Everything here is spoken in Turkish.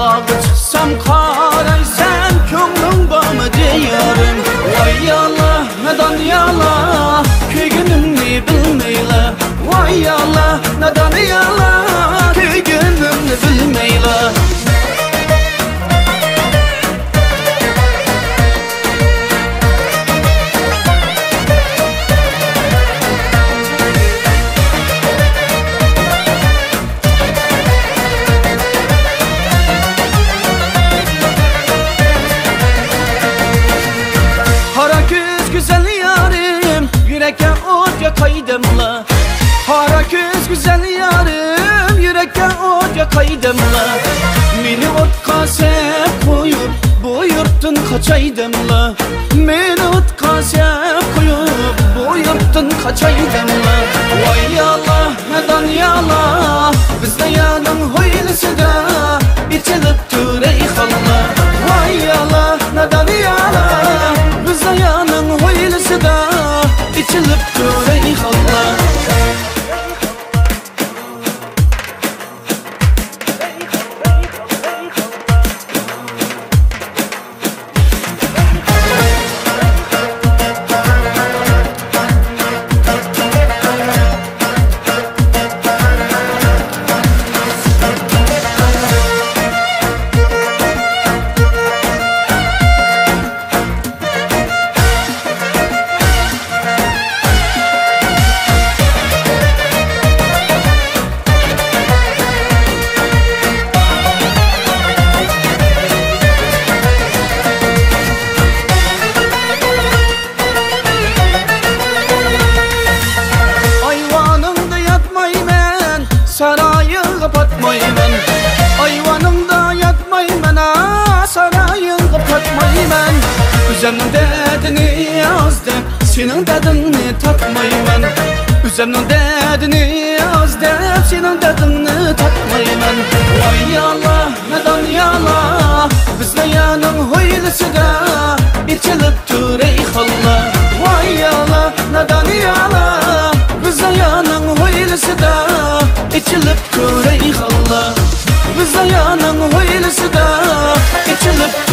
Dağı çıksam karaysen kömrüm bağımı diyerim. Vay Allah neden yala köyünümni bilmeyle. Vay Allah neden yala köyünümni bilmeyle. Güzel yarim yürekke ot yakaydımla. Hara köz güzel yarim yürekke ot yakaydımla. Meni otqa sep koyup bu yurttan kaçaydımla. Meni otqa sep koyup bu yurttan kaçaydımla. Vay Allah neden yala bizde yanın hoylısıda içilip türey xalla. Vay Allah neden yala bizde yanın hoylısıda içilip türey xalla. Sarayı kapatmayman, ayvanımda yatmayman, sarayı kapatmayman. Üzümün derdini yazdı, senin derdini tatmayman. Üzümün derdini yazdı, senin derdini tatmayman. Vay Allah neden yala bizde yanın hoylısıda içilip türey xalla. Vay Allah neden yala bizde yanın hoylısıda içilip türey xalla. Bizde yanın hoylısıda içilip